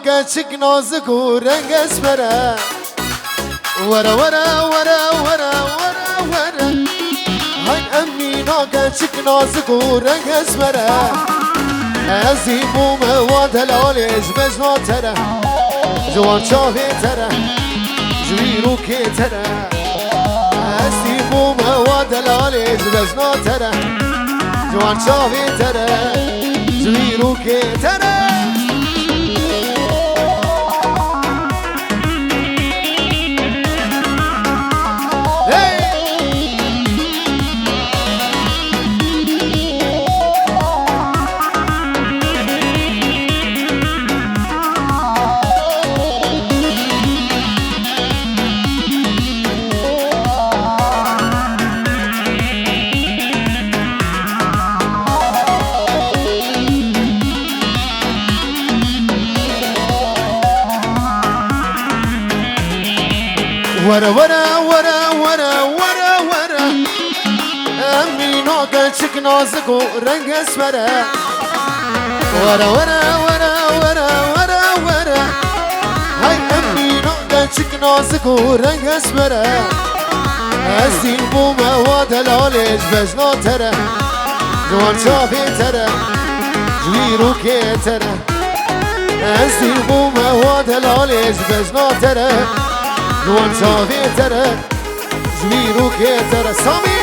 ناگچک نازک و رنگ اسمره ورا ورا ورا ورا ورا ورا های امی ناگچک نازک و رنگ اسمره ازی بوم و دلالش بجنا تره جوان چاوی تره جوی رو که تره ازی بوم و دلالش بجنا تره جوان چاوی تره جوی رو که تره ورا ورا ورا ورا ورا ورا امي ناگچک نازک و رنگ اسمره ورا ورا ورا ورا ورا ورا های امی ناگچک نازک و رنگ اسمره از این بومه و دلالش بجنا تره جوان چاپی تره جوی رو که تره از این بومه و دلالش بجنا تره جوان چاوی تره جوی رو که تره سامی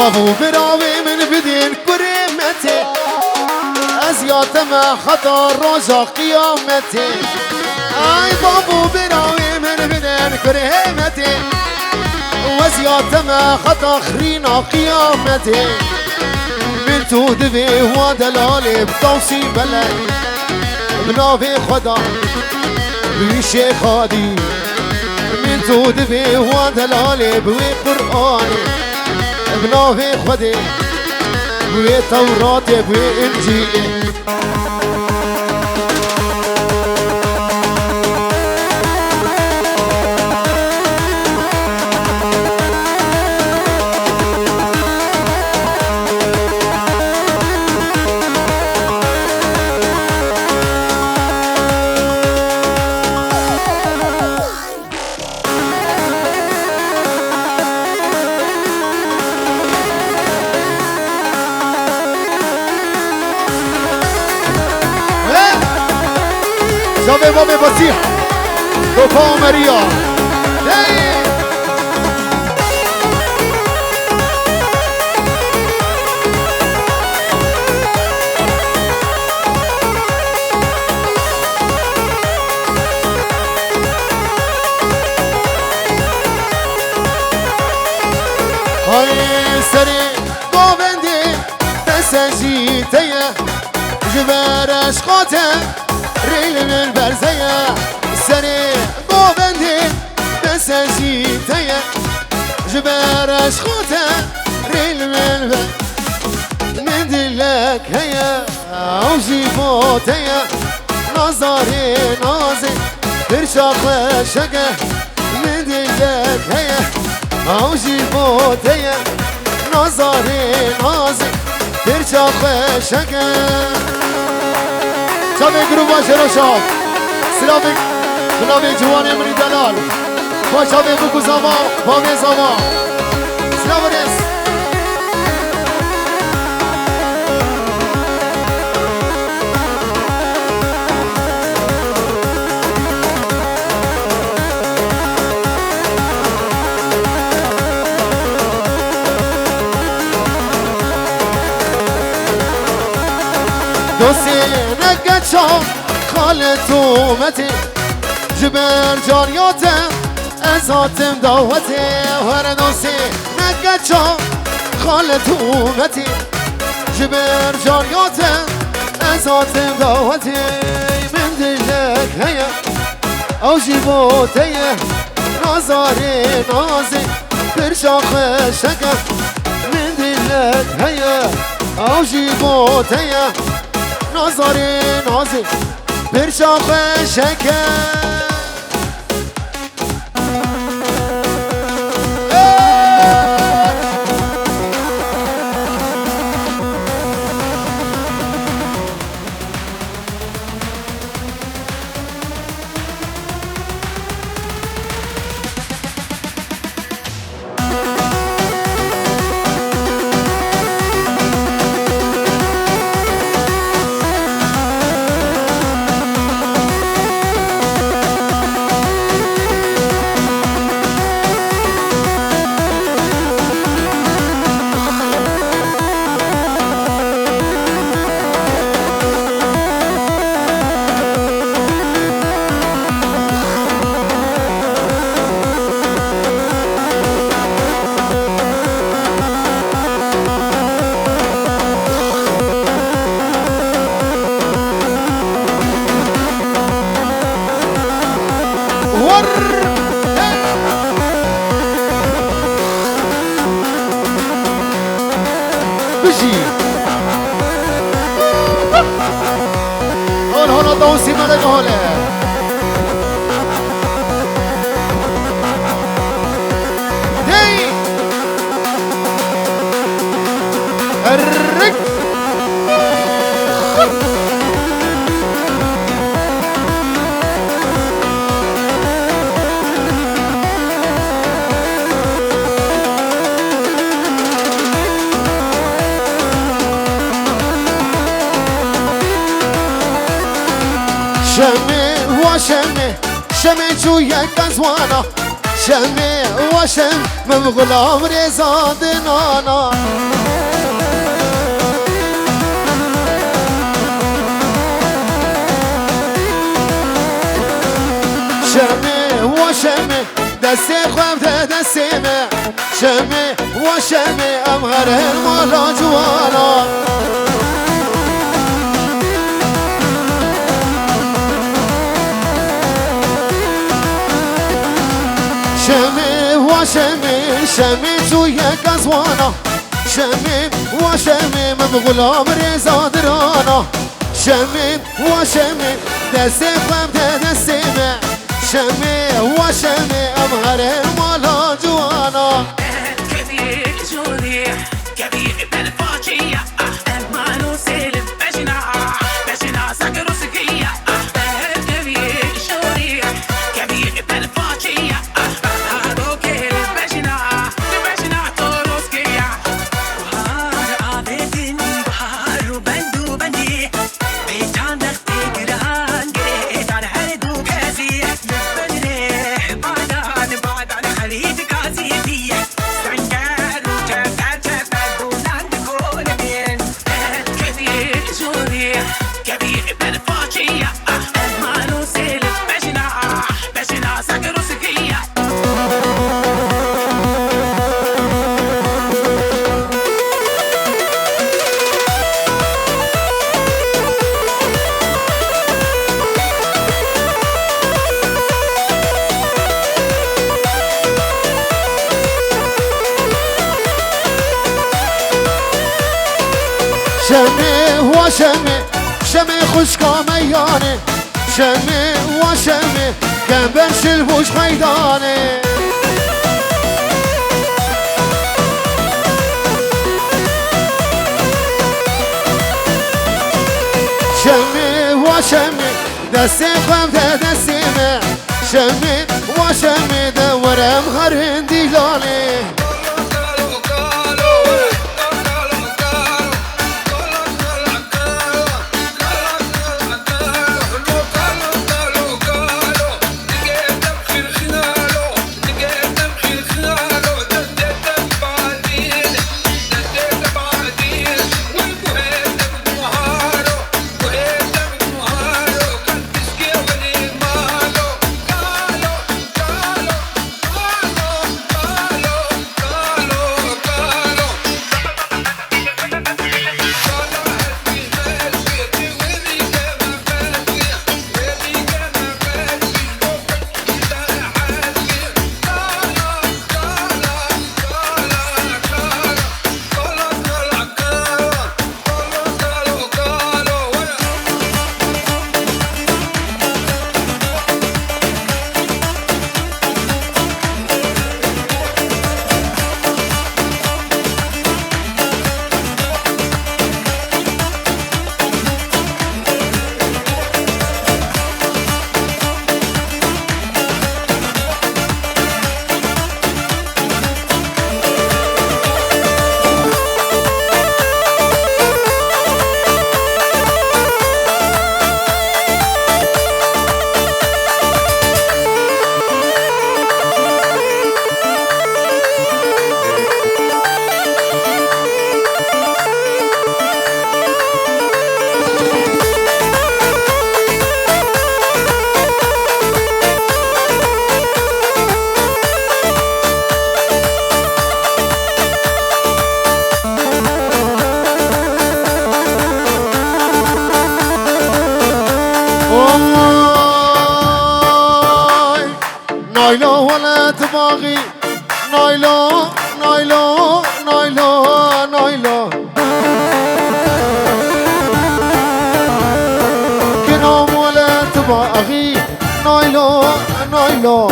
بابو براوی من بدین کرمتی از یادم خطا روزا قیامتی ای بابو براوی من بدین کرمتی از یادم خطا خرینا قیامتی من تو دوی و دلالی بتوسی بلد بناوی خدا بوی خادی من تو دوی و دلالی بوی قرآنی بناوی خودی بوی تورات بوی انجیل Sapevamo pazzia, dopo Maria. سری گووندی تسجیتیه جبر عشقاته ریل من برزیه سری گووندی تسجیتیه جبر عشقاته ریل من من دلک هیا عوزی فوتیه نظری نازی برشاق شقه من دلک هیا عوزی فوتیه نظری نازی برشاق شقه شابه گروه باشه رو شاب سلامه جوانه منی دلال با شابه بگو زمان با می زمان شاورس دوستی نگچم خالتو متی جبر جاریاتم ازاتم دعوتی هر دوستی نگچم خالتو متی جبر جاریاتم ازاتم دعوتی من دلك هيا او جيبوتي نازاري نازي برشاخ شكا من دلك هيا او جيبوتي نازاري نازي برشاخ شكا هون دوسي ملك هولي دي الرك شمي وشمي شمي جويا كزوانا شمي وشم من غلام رزا دنانا شمي وشمي دستي خواب دستي شمي وشمي امهر المالا جوانا شمي وشمي شمي جويا كزوانا شمي وشمي من غلام رزا درانا شمي وشمي دستي خواب دستي شمي وشمي امهر المالا جوانا كبير جودي كبير بالفاجية المانو سيلف بجنا سكر سكية كبير جودي كبير بالفاجية هادو كيل بجنا تروسكية وهذا عابدين بحار وبندو بندي بيتان دختي قران قريت عن هردو كازي لبني بعد عن خليج كازي فيه سنجار وجفت بولان تكون بين كبير جودي كبير بالفاجية المانو سيلف بجنا سكر سكية شمي وشمي شمي خشكا مياني شمي وشمي كمبرش البوش خيداني شمي وشمي دستي خوام دستي شمي وشمي دورم هرين ديلاني نايلو ولا تباغي نايلو نايلو نايلو نايلو كنوم ولا تباغي نايلو نايلو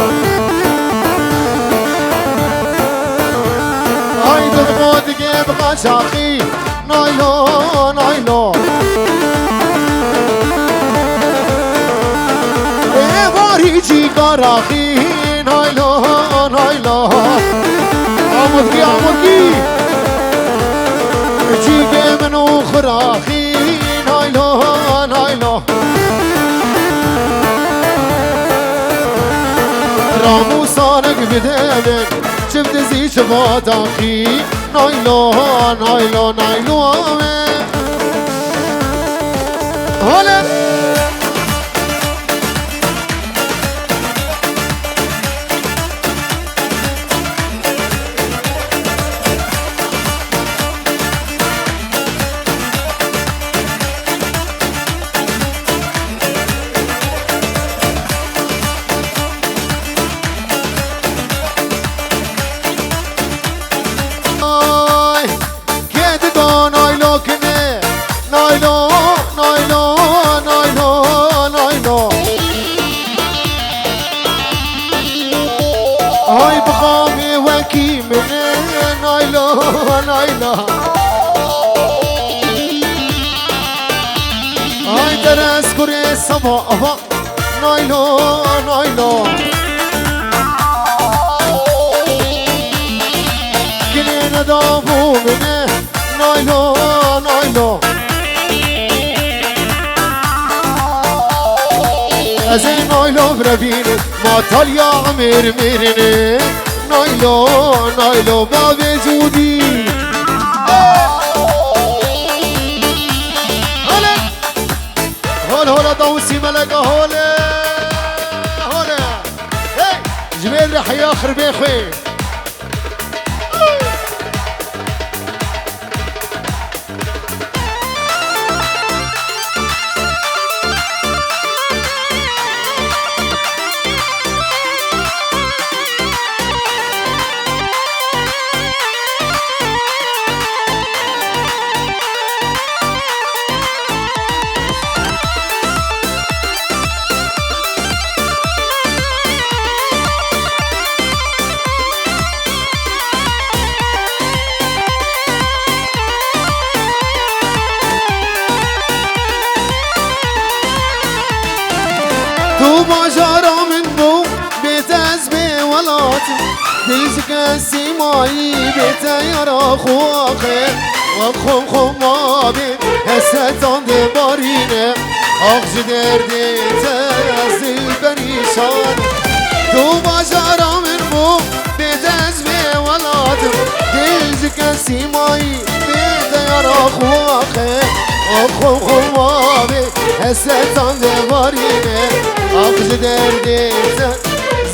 هاي تضغط جيب غشاقي نايلو نايلو ايه باريجي قراقي نايلو نايلو عمودي عمودي جيجي من اخراقي نايلو نايلو رامو صارق بدابن شفت زي شباتاقي نايلو نايلو نايلو هلا هاي بخامي وكي من نايلو نايلو هاي درس كوري صباح نايلو نايلو كنين دابو من نايلو نايلو ازين نايلو بربيني ما تاليا عمير ميرني نايلو نايلو ما بجودي هلا هلا هلا دوسي ملكة هلا هلا هي جميل رح ياخر بيخي تو باجارا من بو بيت ازبي ولاتي ديجك السيماي بيت يرا خواخي وخم خمابي هستان دي بارينه اخج دردي تازي بريشان تو باجارا من بو بيت ازبي ولاتي ديجك السيماي بيت يرا خواخي وخم خمابي هستان دي بارينه اخذ دردي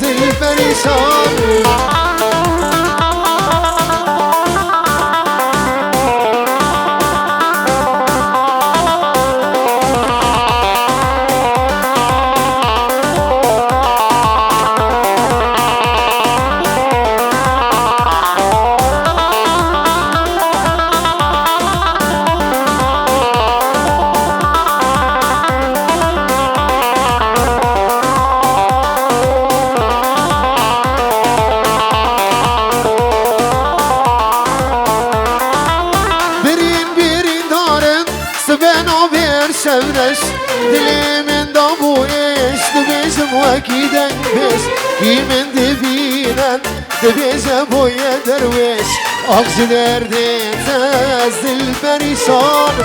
زي فريشان شورش دلی من دابو اش دبیجم وکی دنگش کی من دبینن دبیجم بوی درویش آخش درده تزل پریشان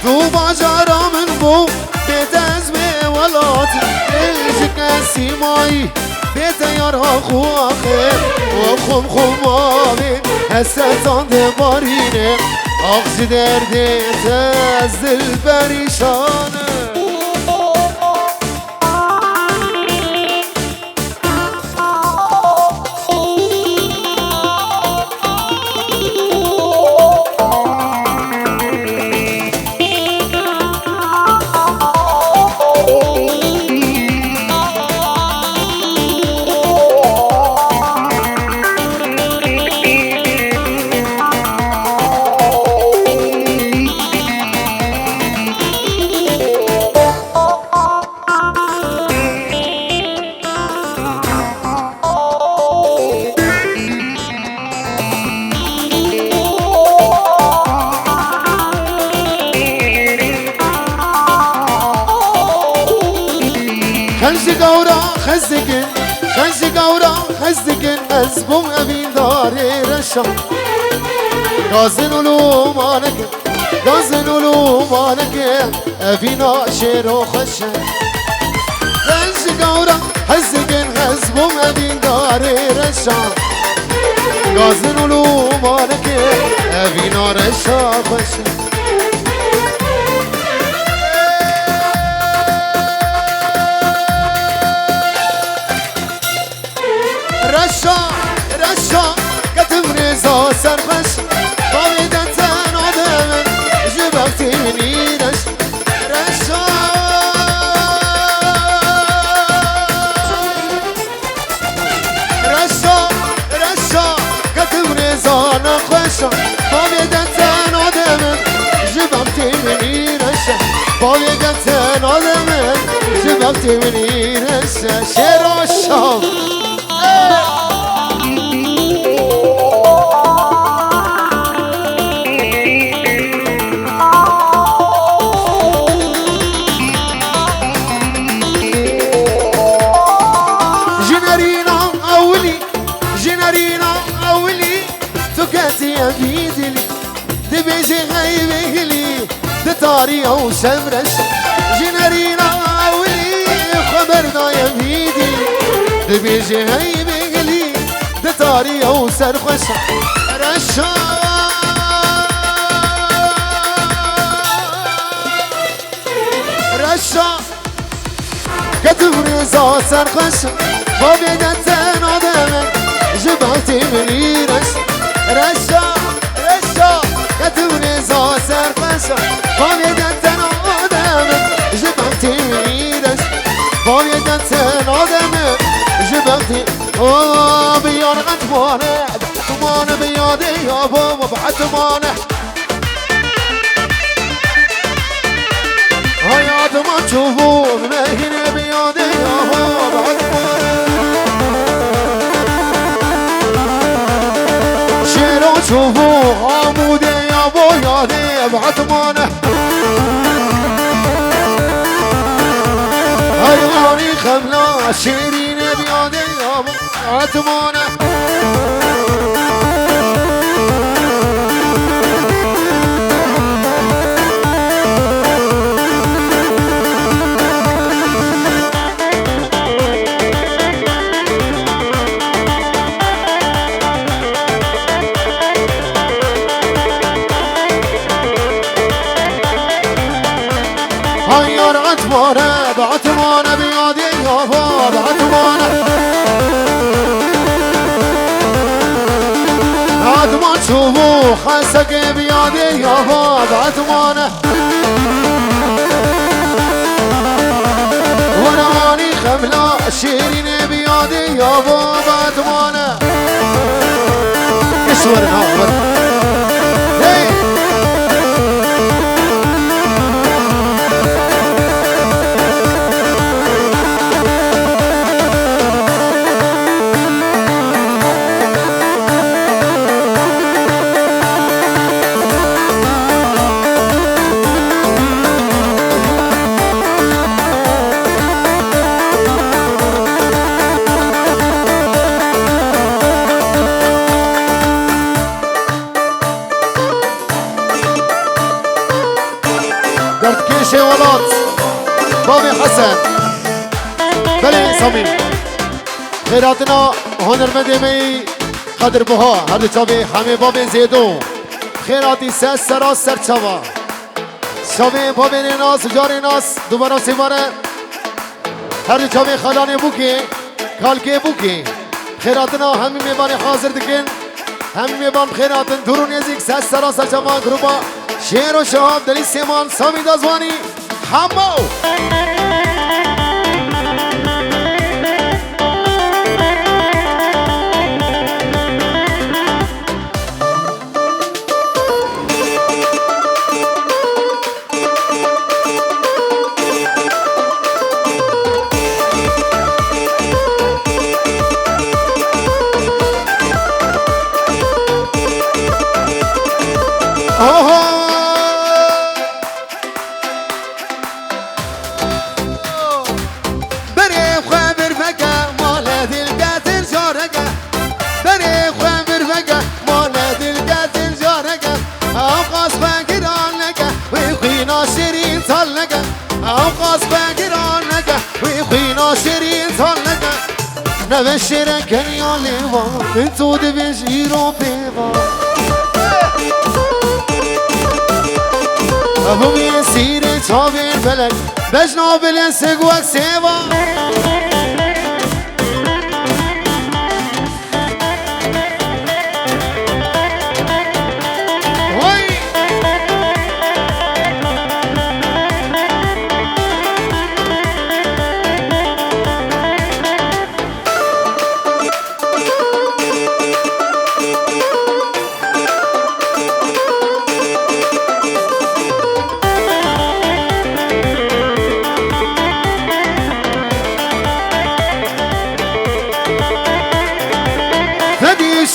تو باجارا من بو بیت از می ولات دلش کسی مایی بیت یارها خواخه و خم خمامه هستان دبارینه آخش درده تزل پریشانه خزدكن خنج قورا خزدكن أزبم أبين داري رشا غازن ولومانك غازن ولومانك أبينا شيرو خشا خنج قورا خزدكن أزبم أبين داري رشا غازن ولومانك أبينا رشا خشا رشا رشا كتب رزا سرخش طاويدة نادم جبكتي مني رشا رشا رشا كتب رزا نخش طاويدة نادم جبكتي مني رشا طاويدة نادم جبكتي مني رشا شير الشام طاري او سمرش جنرينا اولي خبر دايم هيدي دبيجي هاي بيغلي دطاري او سرخش رشا رشا كتب رزا سرخش بابي دتن آدمك جبالتي مني رشا رشا كتب رزا سرخش بابي دتن آدمك جبالتي مني بابي دتن آدمك جبالتي بيان عتمانه عتمانه بيادي يا بابا بعتمانه هيا ما تشوفون هنا بيادي يا بابا شيرو تشوفوا عمودي يا بيادي بعتمانه هيا خملا شيرين بيادي يا بعتمانه بعتمانه بيادي يا بابا بعتمانه عاد ما تشوفوا خسك بيادي يا بابا بعتمانه وانا اني خملا شيرين بيادي يا بابا بعتمانه اسور ناور ولات بابي حسن بلي صميم خيراتنا هنرمنده می قدر بها هر چاوی همه بابي زیدو خیراتی سه سرا سر چاوا چاوی بابي ناس جار ناس دوباره سیمانه هر چاوی خلانه بوکی کالکه بوکی خیراتنا همه میبانی حاضر دکن همه میبان خیراتن درون یزیک سه سرا سر چاوا گروبا شیر و شهاب دلی سیمان سامی دازوانی همو نبشرك يا ليوا انتو دبشيرو بيوا ابو يسير تابع الفلك بجنا بالانسق والسيوا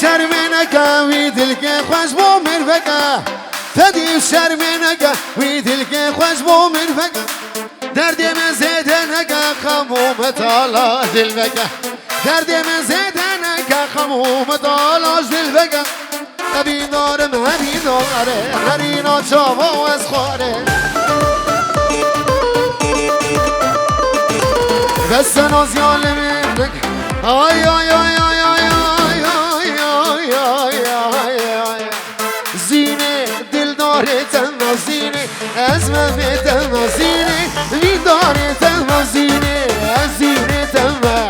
شرمنك ويدلك خوش بو مرفقه تدي شرمنك ويدلك خوش بو مرفقه دردي من زيدنك خمومة على دلفقه دردي من زيدنك خمومة على دلفقه ابي دارم ابي داره هرینا چاو از خواره بس ناز یالمینك آی آی آی آی آی زینه دلداره تنها زینه از من تنها زینه بیداره تنها زینه از زینه تنها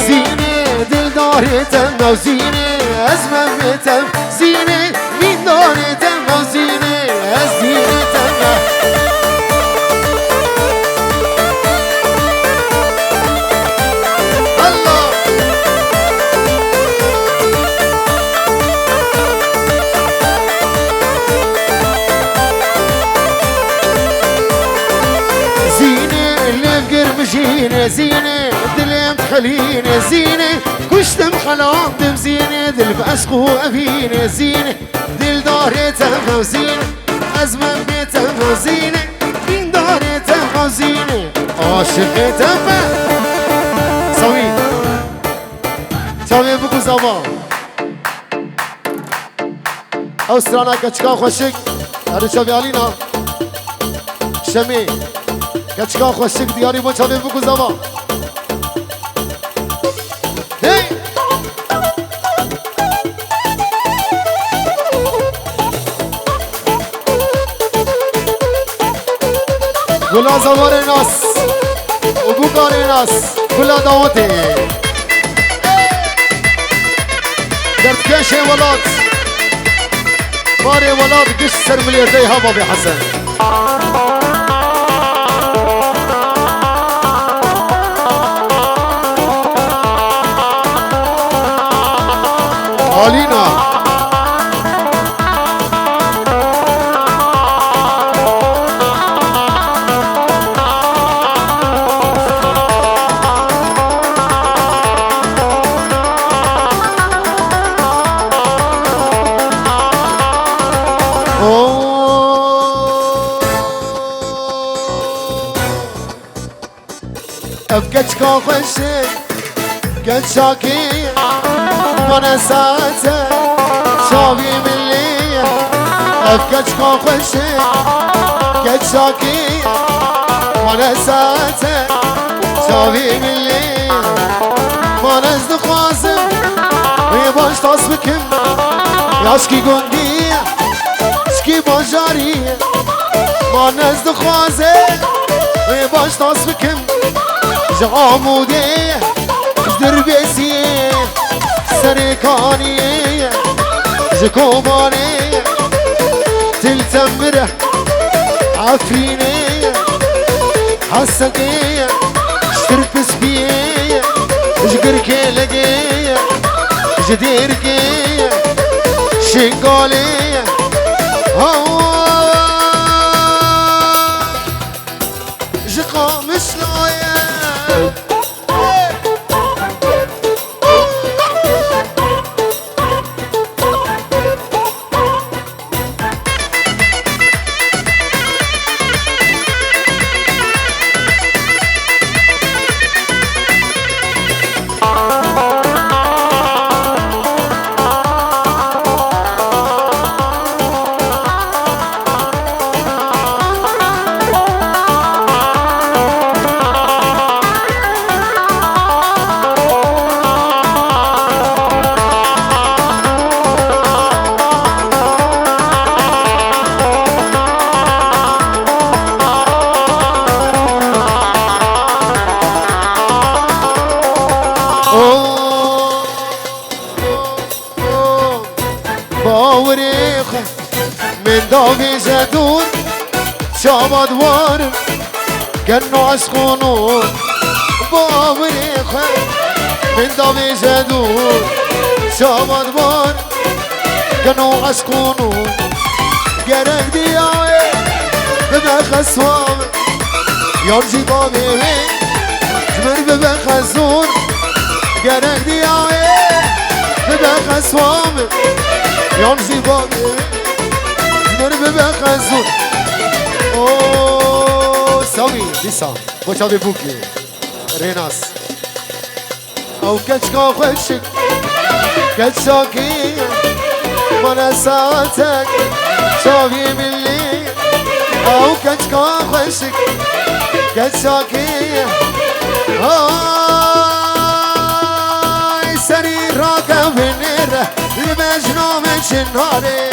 زینه دلداره تنها زینه از من تنها زینه بیداره تنها زینه از زینه تنها زينة زينة دلم خلينة زينة كشتم خلاطم زينة دل بأسقو أبينة زينة دل داري تنها زينة أزمن بيتنها زينة دين داري تنها زينة عاشق تنها سوي سوي بكو زمان أوسترانا كتشكا خوشك هذا شابي علينا شمي كتشكا خوشك دياري بو شابي بكو زمان هي كلها زوار الناس وبوكار الناس كلها دعوتي درد كاشي ولاد ماري ولاد قش سرمليتي هبا بحسن علينا ابكتك خوشك قد شاكي وانا ساعتك شابي من لي ابكتك خوشك قد شاكي وانا ساعتك شابي من لي وانا ازد خوازم ويباش تصبكم ياشكي قندي شكي بجاري وانا ازد خوازم ويباش تصبكم جامودي دربسي سركاني جكوماني تلتمره عفيني حسقي اشتربس بي جقركي لقي جديركي شنقالي جقا مش لايه من داوی جدور شاباد وارم گنو عشقونون باوری خود من داوی جدور شاباد وارم گنو عشقونون گرک دیاوی ببه خسوام یار جیبا بیوی جمر ببه خزون گرک دیاوی ببه خسوام یار جیبا بیوی جمر ببه خزون اوه ساوی دیسا بچا بی بوکی ریناس او کچکا خوشک کچاکی من ساعتك شافي ملي او كتكا خوشك كتشاكي هاي سري راكا بنيرة المجنو من شناري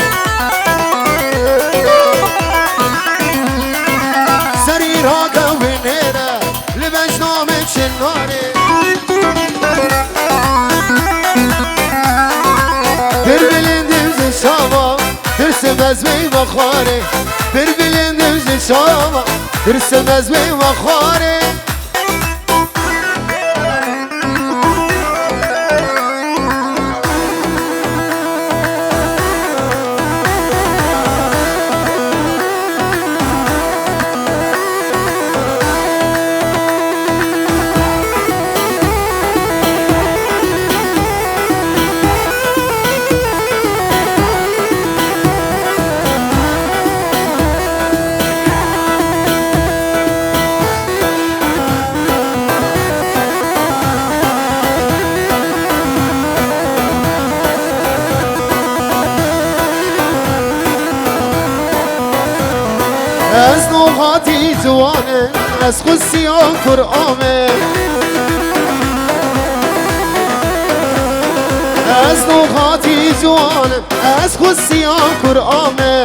سري راكا بنيرة المجنو من شناري شاما ترسم از می مخاره بر بلندم شاما ترسم از می مخاره از نوحاتی جوانه از خصیان قرآمه از نوحاتی جوانه از خصیان قرآمه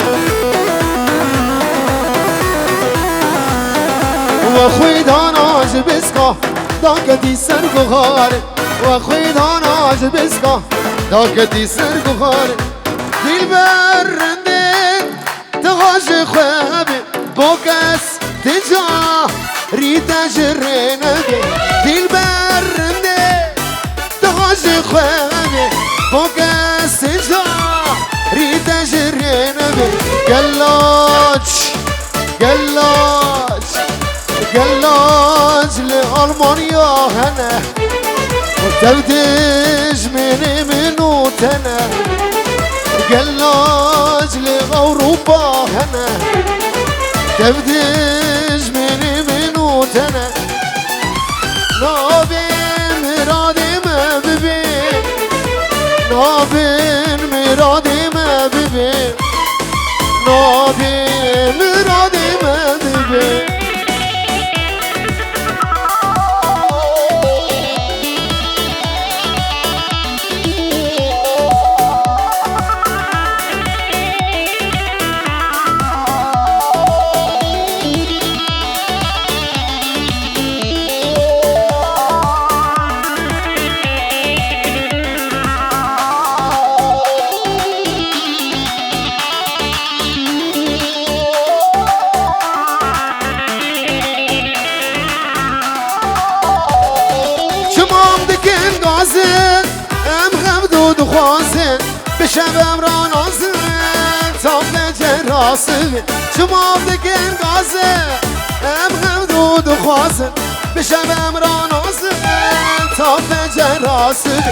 و خویدان آجبسکا داکتی سرگوهاره و خویدان آجبسکا داکتی سرگوهاره دل برنده تغاش خوابه بوكس تجا ريتا جرينا ديل برنده تغاش خواني بوكس تجا ريتا جرينا قلاج قلاج قلاج لألمانيا هنا وتودج منو تنا قلاج لأوروبا هنا تبديج منو تنا نابين مرادي ما ببين نابين مرادي ما ببين نابين مرادي ما ببين بشبم را نازن تابل جراسه شما بگن گازه هم دود خوازن بشبم را نازن تابل جراسه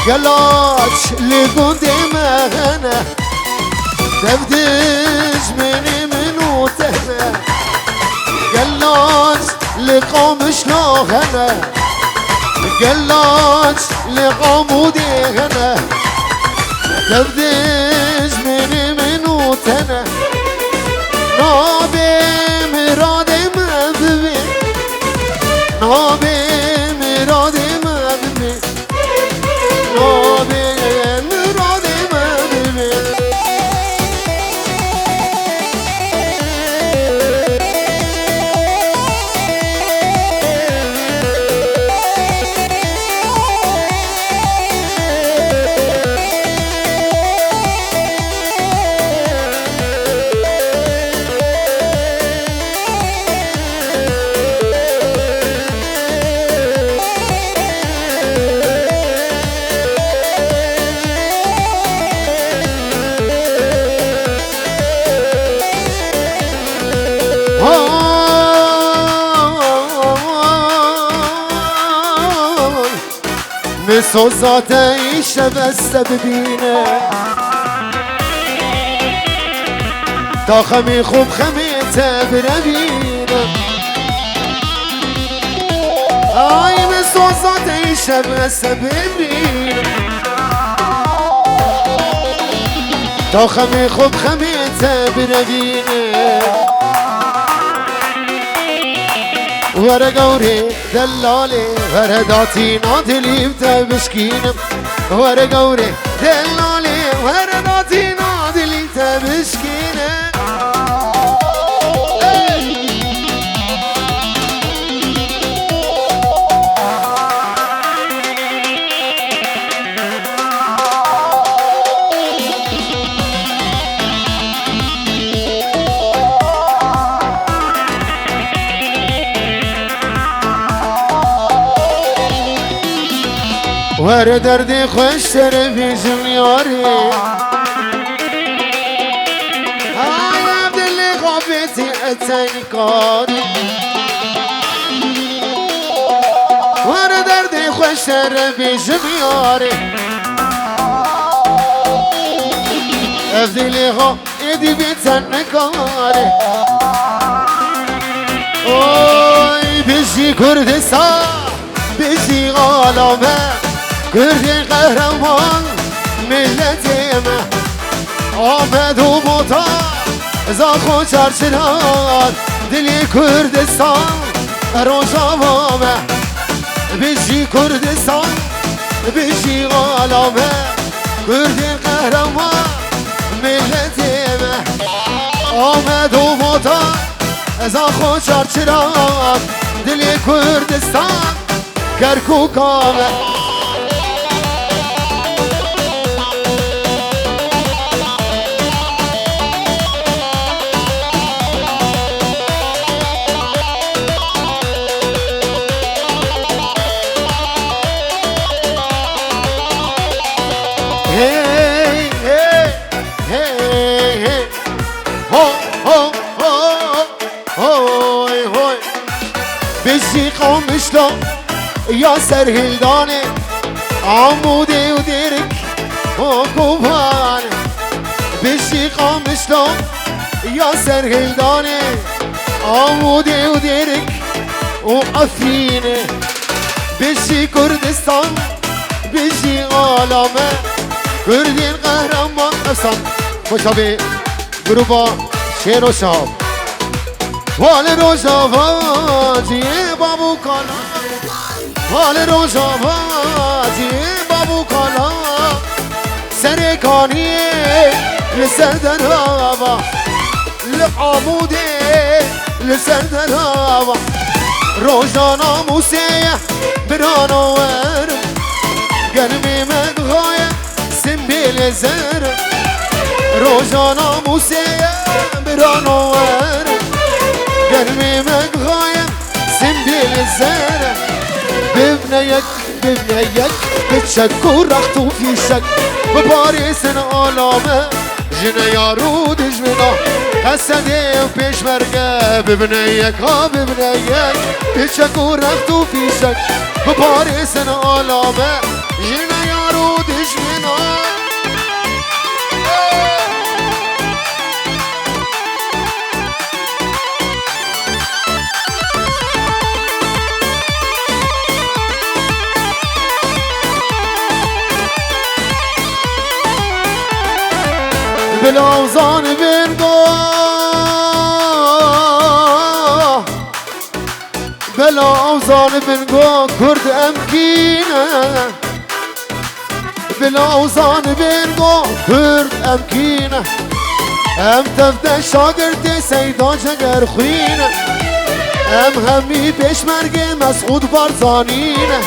گلاچ لگونده مهنه تبدیج منو تهنه گلاچ لقامش لاغنه گلاچ لقامودی هنه تبديج منو تنا نابي مرادي ما ببي نابي مرادي ما ببي نابي مرادي ما ببي بسوزات ایش بسته ببینه تا خمی خوب خمیته بربینه آی بسوزات ایش بسته ببینه تا خمی خوب خمیته بربینه ورا قوري دلالي ورا داتي نادلي بتا بشكينم ورا قوري دلالي ورا داتي نادلي بتا بشكينم ور دردی خوش تر بیزم یاری آی عبدالله خوابتی اتنی کاری ور دردی خوش تر بیزم یاری عبدالله خوابتی بیتن کاری اوی بیزی کردستان بیزی غالامه کردی قهرمان ملتی ما آمد و موتا زاخو چرچران دلی کردستان روشاوامه بیشی کردستان بیشی غالامه کردی قهرمان ملتی ما آمد و موتا زاخو چرچران دلی کردستان کرکوکامه بشی قامشلا یا سرهلدانه عموده و درک و کوبانه بشی قامشلا یا سرهلدانه عموده و درک و افرینه بشی کردستان بشی عالمه کردین قهرمان افسان خوشابه گروبا شیر و شاب وال روزاواجی بابو کالا وال روزاواجی بابو کالا سرکانی لسر در هوا لعموده لسر در هوا روزانا موسیه برانو ورم گرمی مدغایه سنبیل زرم روزانا موسیه برانو ورم قلبي مقهاية سنبيل الزارة ببنيك ببنيك بتشك ورختو في شك بباريس العالمة جنا يارود جمنا حسدي وبيش مرقة ببنيك ها ببنيك بتشك ورختو في شك بباريس العالمة جنا يارود جمنا بلاوزان بنگاه بلاوزان بنگاه کرد امکینه بلاوزان بنگاه کرد امکینه ام تفته شاگرد سیدا جگر خوینه ام همی پشمرگ مسعود بارزانینه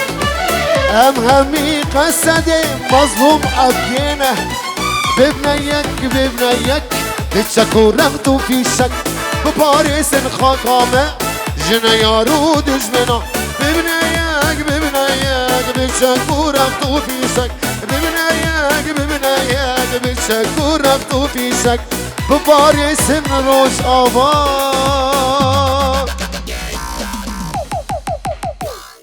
ام همی قصد مظلوم افگینه ببنيك بتشكو رغدو في شك بباريس خاقامة جنا يارود جمنا ببنيك بتشكو رغدو في شك ببنيك بتشكو رغدو في شك بباريس روش آباد